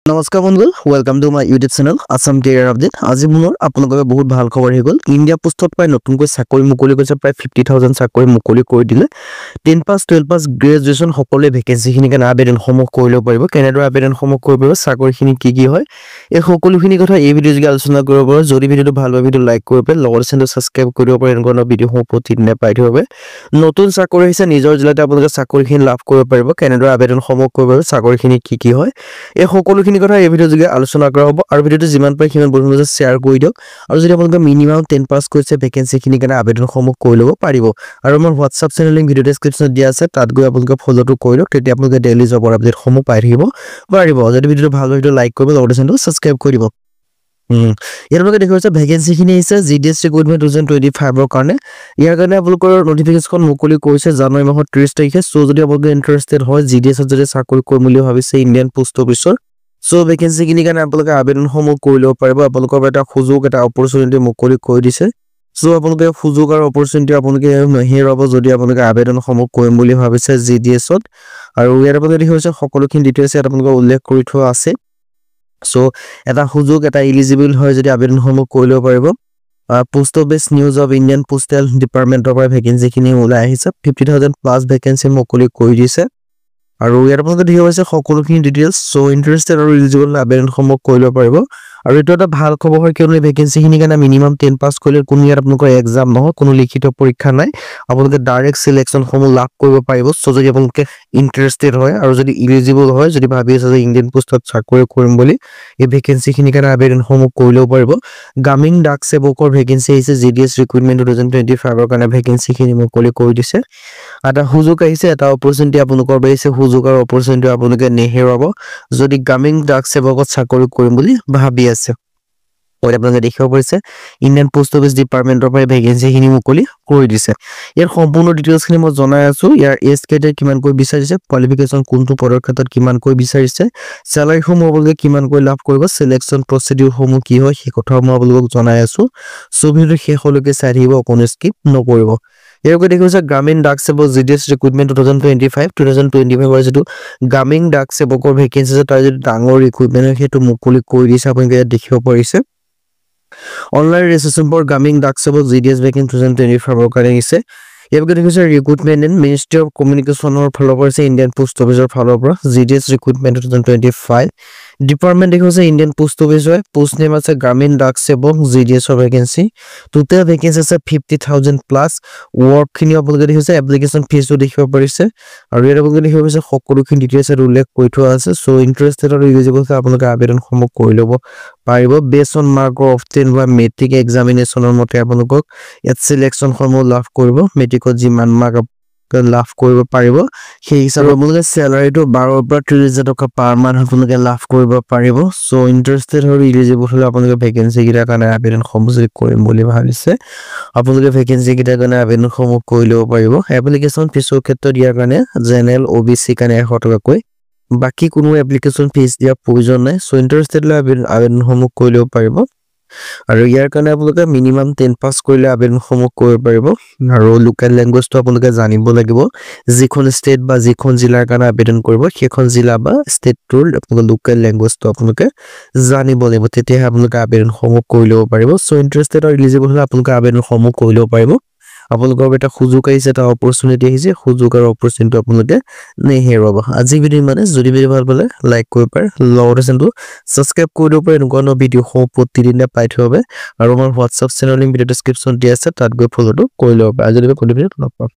নমস্কাৰ বন্ধু welcome to my YouTube channel Assam career update. আজি মোৰ আপোনালোকৰ বহুত ভাল খবৰ হৈ গ'ল। ইণ্ডিয়া পোষ্টত প্ৰায় নতুনকৈ চাকৰি মুকলি কৰিছে, প্ৰায় 50,000 চাকৰি মুকলি কৰি দিলে। 10 পাছ 12 পাছ গ্ৰেজুৱেশ্যন সকলোৱে ভেকেঞ্চিখিনিৰ কাৰণে আবেদনসমূহ কৰি ল'ব পাৰিব। কেনেদৰে আবেদনসমূহ কৰিব পাৰিব, চাকৰিখিনি কি হয়, এই সকলোখিনি কথা এই ভিডিঅ' যোগে আলোচনা কৰিব পাৰোঁ। যদি ভিডিঅ'টো ভাল হয় ভিডিঅ' লাইক কৰিব পাৰে, লগতে চেনেলটো ছাবস্ক্ৰাইব কৰিব পাৰে। এনেকুৱা ধৰণৰ ভিডিঅ'সমূহ প্ৰতিদিনে পাই থাকিব পাৰে। নতুন চাকৰি আহিছে, নিজৰ জিলাতে আপোনালোকে চাকৰিখিনি লাভ কৰিব পাৰিব। কেনেদৰে আবেদনসমূহ কৰিব পাৰিব, চাকৰিখিনি কি হয়, এই সকলোখিনি কথা এই ভিডিঅ' যোগে আলোচনা কৰা হ'ব। আৰু ভিডিঅ'টো যিমান পাৰে সিমান বন্ধুৰ মাজত শ্বেয়াৰ কৰি দিয়ক। আৰু যদি আপোনালোকে মিনিমাম 10 পাছ কৰিছে, ভেকেঞ্চিখিনিৰ কাৰণে আবেদনসমূহ কৰি ল'ব পাৰিব। আৰু আমাৰ হোৱাটছআপ চেনেল লিংক ভিডিঅ' ডেছক্ৰিপশ্যনত দিয়া আছে, তাত গৈ আপোনালোকে ফ'ল'টো কৰি লওক। তেতিয়া আপোনালোকে ডেইলি জবৰ আপডেটসমূহ পাই থাকিব পাৰিব। যদি ভিডিঅ'টো ভাল হয় লাইক কৰিব, লগতে চেনেলটো ছাবস্ক্ৰাইব কৰি দিব। ইয়াত আপোনালোকে দেখুৱাই আছে ভেকেঞ্চিখিনি আহিছে GDS ৰিক্ৰুটমেণ্ট 2025ৰ কাৰণে। ইয়াৰ কাৰণে আপোনালোকৰ নটিফিকেশ্যন মুকলি কৰিছে জানুৱাৰী মাহৰ 30 তাৰিখে। চ' যদি আপোনালোকে ইণ্টাৰেষ্টেড হয় GDSত যদি চাকৰি কৰিম বুলি ভাবিছে ইণ্ডিয়ান পোষ্ট অফিচৰ, চ' ভেকেঞ্চিখিনিৰ কাৰণে আপোনালোকে আবেদনসমূহ কৰি ল'ব পাৰিব। আপোনালোকৰ এটা সুযোগ, এটা অপৰচুনিটি মুকলি কৰি দিছে। চ' আপোনালোকে সুযোগ আৰু অপৰচুনিটি আপোনালোকে নেহেৰুৱাব যদি আপোনালোকে আবেদনসমূহ কৰিম বুলি ভাবিছে GDSত। আৰু ইয়াৰ আপোনালোকে দেখুৱাইছে সকলোখিনি ডিটেইলছ ইয়াত আপোনালোকে উল্লেখ কৰি থোৱা আছে। চ' এটা সুযোগ, এটা ইলিজিবল হয় যদি আবেদনসমূহ কৰি ল'ব পাৰিব। Post office news of Indian postal ডিপাৰ্টমেণ্টৰ পৰা ভেকেঞ্চিখিনি ওলাই আহিছে। 50,000 প্লাছ ভেকেঞ্চি মুকলি কৰি দিছে। আৰু ইয়াত আপোনালোকে দেখিব পাইছে সকলোখিনি ডিটেইলছ। চ' ইণ্টাৰেষ্টেড আৰু ইলিজিবল আবেদনসমূহ কৰি ল'ব পাৰিব। আৰু এইটো এটা ভাল খবৰ হয়, কিয়নো ভেকেঞ্চিখিনিৰ কাৰণে মিনিমাম 10 পাছ কৰিলে কোনো ইয়াত আপোনালোকৰ এক্সাম নহয়, কোনো লিখিত পৰীক্ষা নাই। আপোনালোকে ডাইৰেক্ট চিলেকশ্যনসমূহ লাভ কৰিব পাৰিব। চ' যদি আপোনালোকে ইণ্টাৰেষ্টেড হয় আৰু যদি ইলিজিবল হয়, যদি ভাবি আছে যে ইণ্ডিয়ান পোষ্টত চাকৰি কৰিম বুলি, এই ভেকেঞ্চিখিনিৰ কাৰণে আবেদনসমূহ কৰি ল'ব পাৰিব। গ্ৰামীণ ডাক সেৱকৰ ভেকেঞ্চি আহিছে GDS ৰিক্ৰুটমেণ্ট 2025ৰ কাৰণে ভেকেঞ্চিখিনি মুকলি কৰি দিছে। এটা সুযোগ আহিছে, এটা অপৰচুনিটি আপোনালোকৰ আহিছে। সুযোগ আৰু অপৰচুনিটি আপোনালোকে নেহেৰুৱাব যদি গ্ৰামীণ ডাক সেৱকত চাকৰি কৰিম বুলি ভাবি আছে। আপোনালোকে দেখিব পাৰিছে ইণ্ডিয়ান পোষ্ট অফিচ ডিপাৰ্টমেণ্টৰ পৰা ভেকেঞ্চিখিনি মুকলি কৰি দিছে। ইয়াৰ সম্পূৰ্ণ ডিটেইলছখিনি মই জনাই আছো। ইয়াৰ এজ ক্ৰাইটেৰিয়া কিমানকৈ বিচাৰিছে, কোৱালিফিকেশ্যন কোনটো পদৰ ক্ষেত্ৰত কিমানকৈ বিচাৰিছে, চেলাৰীসমূহ আপোনালোকে কিমানকৈ লাভ কৰিব, চিলেকশ্যন প্ৰচিডিউৰসমূহ কি হয়, সেই কথাও মই আপোনালোকক জনাই আছো। চ' ভিডিঅ'টো শেষলৈকে চাই থাকিব, অকণো স্কিপ নকৰিব। ইয়াৰকৈ দেখিছে গ্ৰামীণ ডাক সেৱক GDS ৰিক্ৰুটমেণ্ট 2025 যিটো গ্ৰামীণ ডাক সেৱকৰ ভেকেঞ্চি আছে, তাৰ যিটো ডাঙৰ ৰিক্ৰুটমেণ্ট হয় সেইটো মুকলি কৰি দিছে। আপোনালোকে ইয়াত দেখিব পাৰিছে অনলাইন ৰেজিষ্ট্ৰেশ্যন ফৰ গ্ৰামীণ ডাক সেৱক GDS ভেকেঞ্চি 2025ৰ কাৰণে আহিছে। ইয়াকে দেখিছে ৰিক্ৰুটমেণ্ট এণ্ড মিনিষ্ট্ৰী অফ কমিউনিকেশ্যনৰ ফালৰ পৰা আছে, ইণ্ডিয়ান পোষ্ট অফিচৰ ফালৰ পৰা GDS ৰিক্ৰুটমেণ্ট 2025 ডিপাৰ্টমেণ্ট দেখিছে ইণ্ডিয়ান পোষ্ট অফিচ হয়। পোষ্ট নেম আছে গ্ৰামীণ ডাক সেৱক GDSৰ ভেকেঞ্চি। টোটেল ভেকেঞ্চি আছে 50,000 প্লাছ। ৱৰ্কখিনি আপোনালোকে দেখিছে, এপ্লিকেশ্যন ফিজটো দেখিব পাৰিছে। আৰু ইয়াত আপোনালোকে দেখিব পাৰিছে সকলোখিনি ডিটেইলছ উল্লেখ কৰি থোৱা আছে। চ' ইণ্টাৰেষ্টেড আৰু ইলিজিবল আপোনালোকে আবেদনসমূহ কৰি ল'ব পাৰিব। বেছ অন মাৰ্ক অফ 10 বা মেট্ৰিক এক্সামিনেশ্যনৰ মতে আপোনালোকক ইয়াত চিলেকশ্যনসমূহ লাভ কৰিব। মেট্ৰিকত যিমান মাৰ্ক লাভ কৰিব পাৰিব সেই হিচাপে আপোনালোকে চেলাৰীটো 12,000 পৰা 30,000 টকা পাৰ মান্থ আপোনালোকে লাভ কৰিব পাৰিব। চ' ইণ্টাৰেষ্টেড আৰু ইলিজিবল হ'লে আপোনালোকে ভেকেঞ্চিকেইটাৰ কাৰণে আবেদনসমূহ যদি কৰিম বুলি ভাবিছে, আপোনালোকে ভেকেঞ্চিকেইটাৰ কাৰণে আবেদনসমূহ কৰি ল'ব পাৰিব। এপ্লিকেশ্যন ফিজৰ ক্ষেত্ৰত ইয়াৰ কাৰণে জেনেৰেল OBC কাৰণে 100 টকাকৈ, বাকী কোনো এপ্লিকেশ্যন ফিজ দিয়াৰ প্ৰয়োজন নাই। চ' ইণ্টাৰেষ্টেড হ'লে আবেদনসমূহ কৰি ল'ব পাৰিব। আৰু ইয়াৰ কাৰণে আপোনালোকে মিনিমাম 10 পাছ কৰিলে আবেদনসমূহ কৰিব পাৰিব। আৰু লোকেল লেংগুৱেজটো আপোনালোকে জানিব লাগিব। যিখন ষ্টেট বা যিখন জিলাৰ কাৰণে আবেদন কৰিব, সেইখন জিলা বা ষ্টেটটোৰ আপোনালোকে লোকেল লেংগুৱেজটো আপোনালোকে জানিব লাগিব, তেতিয়াহে আপোনালোকে আবেদনসমূহ কৰি ল'ব পাৰিব। চ' ইণ্টাৰেষ্টেড আৰু ইলিজিবল হ'লে আপোনালোকে আবেদনসমূহ কৰি ল'ব পাৰিব। আপোনালোকৰ এটা সুযোগ আহিছে, এটা অপৰচুনিটি আহিছে। সুযোগ আৰু অপৰচুনিটি আপোনালোকে নেহেৰুৱাব। আজি ভিডিঅ' মানে যদি ভিডিঅ' ভাল পালে লাইক কৰিব পাৰে, লগতে চেনেলটো ছাবস্ক্ৰাইব কৰি দিব পাৰে। এনেকুৱা ধৰণৰ ভিডিঅ'সমূহ প্ৰতিদিনে পাই থাকিব। আৰু আমাৰ হোৱাটছআপ চেনেল লিংক ভিডিঅ' ডেছক্ৰিপশ্যনত দিয়া আছে, তাত গৈ ফ'ল'টো কৰি ল'ব পাৰে। আজিলৈকে কোনো ভিডিঅ'ত লগ পাম।